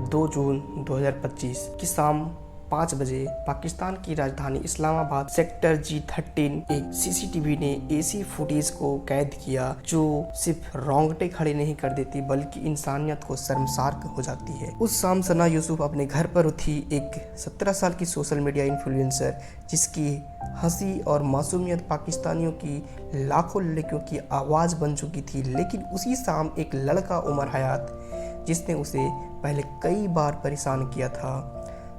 2 जून 2025 की शाम 5 बजे पाकिस्तान की राजधानी इस्लामाबाद सेक्टर G13 एक सीसीटीवी ने ऐसी फुटेज को कैद किया जो सिर्फ रोंगटे खड़े नहीं कर देती बल्कि इंसानियत को शर्मसार हो जाती है। उस शाम सना यूसुफ अपने घर पर थी, एक 17 साल की सोशल मीडिया इन्फ्लुएंसर जिसकी हंसी और मासूमियत पाकिस्तानियों की लाखों लड़कियों की आवाज़ बन चुकी थी। लेकिन उसी शाम एक लड़का उमर हयात जिसने उसे पहले कई बार परेशान किया था।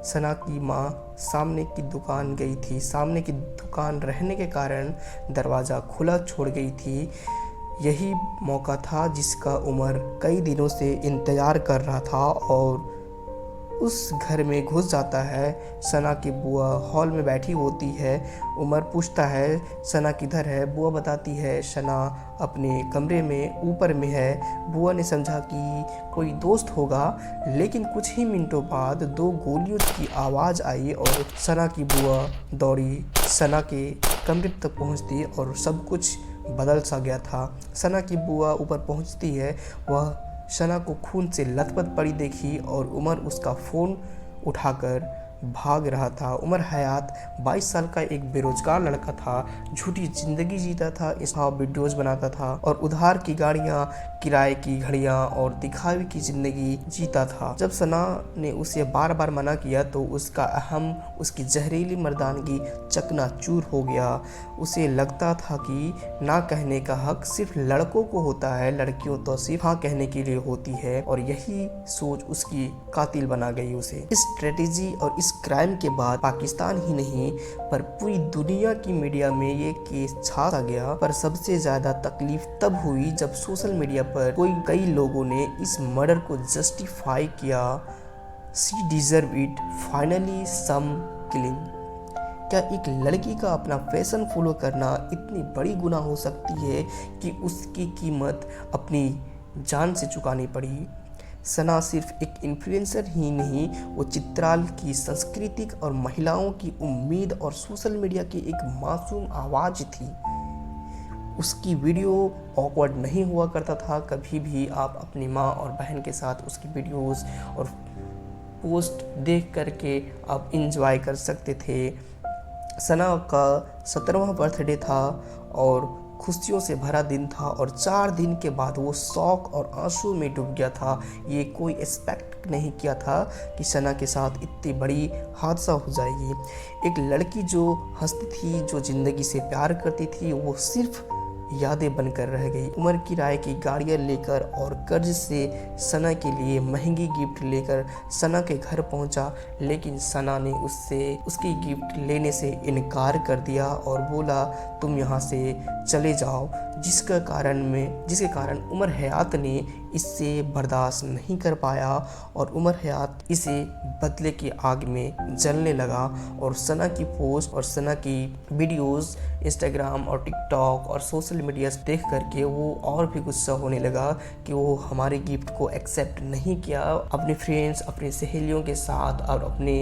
सना की माँ सामने की दुकान गई थी। सामने की दुकान रहने के कारण दरवाज़ा खुला छोड़ गई थी। यही मौका था जिसका उमर कई दिनों से इंतज़ार कर रहा था और उस घर में घुस जाता है। सना की बुआ हॉल में बैठी होती है। उमर पूछता है सना किधर है। बुआ बताती है सना अपने कमरे में ऊपर में है। बुआ ने समझा कि कोई दोस्त होगा, लेकिन कुछ ही मिनटों बाद 2 गोलियों की आवाज़ आई और सना की बुआ दौड़ी सना के कमरे तक पहुंचती और सब कुछ बदल सा गया था। सना की बुआ ऊपर पहुंचती है। वह सना को खून से लथपथ पड़ी देखी और उमर उसका फ़ोन उठाकर भाग रहा था। उमर हयात 22 साल का एक बेरोजगार लड़का था, झूठी ज़िंदगी जीता था, इसका वीडियोज़ बनाता था और उधार की गाड़ियाँ, किराए की घड़ियाँ और दिखावे की ज़िंदगी जीता था। जब सना ने उसे बार बार मना किया तो उसका अहम, उसकी जहरीली मर्दानगी चकनाचूर हो गया। उसे लगता था कि ना कहने का हक सिर्फ लड़कों को होता है, लड़कियों तो सिर्फ हाँ कहने के लिए होती है, और यही सोच उसकी कातिल बना गई उसे। इस स्ट्रेटेजी और इस क्राइम के बाद पाकिस्तान ही नहीं पर पूरी दुनिया की मीडिया में ये केस छा गया। पर सबसे ज्यादा तकलीफ तब हुई जब सोशल मीडिया पर कई लोगों ने इस मर्डर को जस्टिफाई किया। She deserve it, finally some killing. क्या एक लड़की का अपना फैशन फॉलो करना इतनी बड़ी गुनाह हो सकती है कि उसकी कीमत अपनी जान से चुकानी पड़ी? सना सिर्फ एक इन्फ्लुएंसर ही नहीं, वो चित्राल की सांस्कृतिक और महिलाओं की उम्मीद और सोशल मीडिया की एक मासूम आवाज़ थी। उसकी वीडियो ऑकवर्ड नहीं हुआ करता था। कभी भी आप अपनी माँ और बहन के साथ उसकी वीडियोस और पोस्ट देख करके आप इंजॉय कर सकते थे। सना का 17वां बर्थडे था और खुशियों से भरा दिन था और 4 दिन के बाद वो शौक और आंसू में डूब गया था। ये कोई एक्सपेक्ट नहीं किया था कि सना के साथ इतनी बड़ी हादसा हो जाएगी। एक लड़की जो हंसती थी, जो ज़िंदगी से प्यार करती थी, वो सिर्फ यादें बनकर रह गई। उमर किराए की गाड़ियाँ लेकर और कर्ज से सना के लिए महंगी गिफ्ट लेकर सना के घर पहुंचा, लेकिन सना ने उसकी गिफ्ट लेने से इनकार कर दिया और बोला तुम यहाँ से चले जाओ, जिसके कारण उमर हयात ने इससे बर्दाश्त नहीं कर पाया और उमर हयात इसे बदले की आग में जलने लगा। और सना की पोस्ट और सना की वीडियोस इंस्टाग्राम और टिकटॉक और सोशल मीडिया देख करके वो और भी गुस्सा होने लगा कि वो हमारे गिफ्ट को एक्सेप्ट नहीं किया। अपने फ्रेंड्स, अपनी सहेलियों के साथ और अपने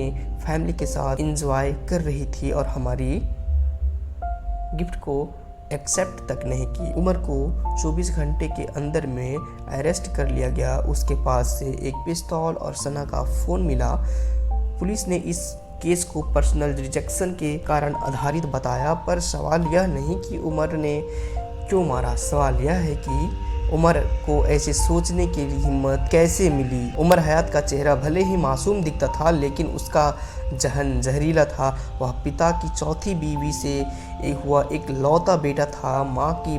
फैमिली के साथ एंजॉय कर रही थी और हमारी गिफ्ट को एक्सेप्ट तक नहीं की। उमर को 24 घंटे के अंदर में अरेस्ट कर लिया गया। उसके पास से एक पिस्तौल और सना का फ़ोन मिला। पुलिस ने इस केस को पर्सनल रिजेक्शन के कारण आधारित बताया, पर सवाल यह नहीं कि उमर ने क्यों मारा, सवाल यह है कि उमर को ऐसे सोचने की हिम्मत कैसे मिली। उमर हयात का चेहरा भले ही मासूम दिखता था, लेकिन उसका जहन जहरीला था। वह पिता की चौथी बीवी से हुआ एक लौता बेटा था। माँ की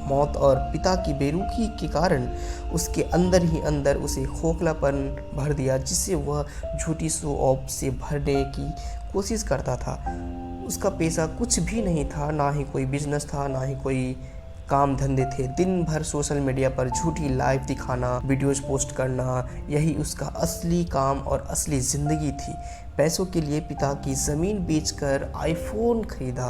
मौत और पिता की बेरुखी के कारण उसके अंदर ही अंदर उसे खोखलापन भर दिया, जिससे वह झूठी शो ऑफ से भरने की कोशिश करता था। उसका पैसा कुछ भी नहीं था, ना ही कोई बिजनेस था, ना ही कोई काम धंधे थे। दिन भर सोशल मीडिया पर झूठी लाइव दिखाना, वीडियोस पोस्ट करना, यही उसका असली काम और असली ज़िंदगी थी। पैसों के लिए पिता की ज़मीन बेचकर आईफोन खरीदा,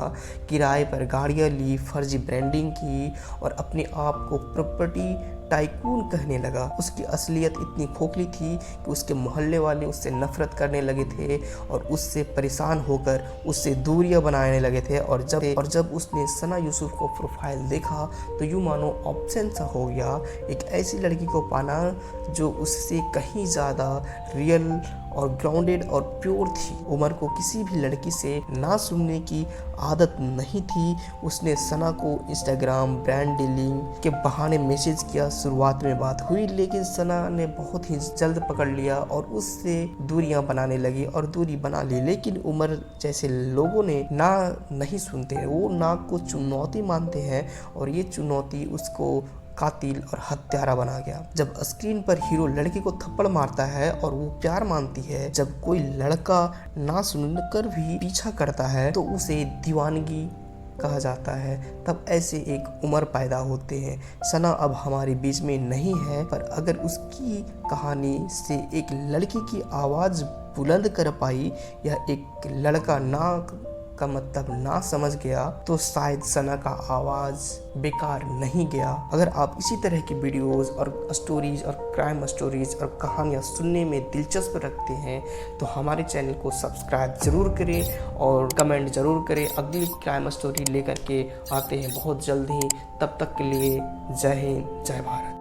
किराए पर गाड़ियाँ ली, फर्जी ब्रांडिंग की और अपने आप को प्रॉपर्टी टाइकून कहने लगा। उसकी असलियत इतनी खोखली थी कि उसके मोहल्ले वाले उससे नफरत करने लगे थे और उससे परेशान होकर उससे दूरियां बनाने लगे थे। और जब उसने सना यूसुफ को प्रोफाइल देखा तो यूं मानो ऑप्शन सा हो गया, एक ऐसी लड़की को पाना जो उससे कहीं ज़्यादा रियल और ग्राउंडेड और प्योर थी। उमर को किसी भी लड़की से ना सुनने की आदत नहीं थी। उसने सना को इंस्टाग्राम ब्रांड डीलिंग के बहाने मैसेज किया। शुरुआत में बात हुई, लेकिन सना ने बहुत ही जल्द पकड़ लिया और उससे दूरियां बनाने लगी और दूरी बना ली। लेकिन उमर जैसे लोगों ने ना नहीं सुनते, वो ना को चुनौती मानते हैं और ये चुनौती उसको कातिल और हत्यारा बना गया। जब स्क्रीन पर हीरो लड़की को थप्पड़ मारता है और वो प्यार मानती है, जब कोई लड़का ना सुनकर भी पीछा करता है तो उसे दीवानगी कहा जाता है। तब ऐसे एक उमर पैदा होते हैं। सना अब हमारे बीच में नहीं है, पर अगर उसकी कहानी से एक लड़की की आवाज़ बुलंद कर पाई या एक लड़का ना का मतलब ना समझ गया तो शायद सना का आवाज़ बेकार नहीं गया। अगर आप इसी तरह की वीडियोस और स्टोरीज और क्राइम स्टोरीज और कहानियाँ सुनने में दिलचस्प रखते हैं तो हमारे चैनल को सब्सक्राइब ज़रूर करें और कमेंट ज़रूर करें। अगली क्राइम स्टोरी लेकर के आते हैं बहुत जल्द ही। तब तक के लिए जय हिंद, जय भारत।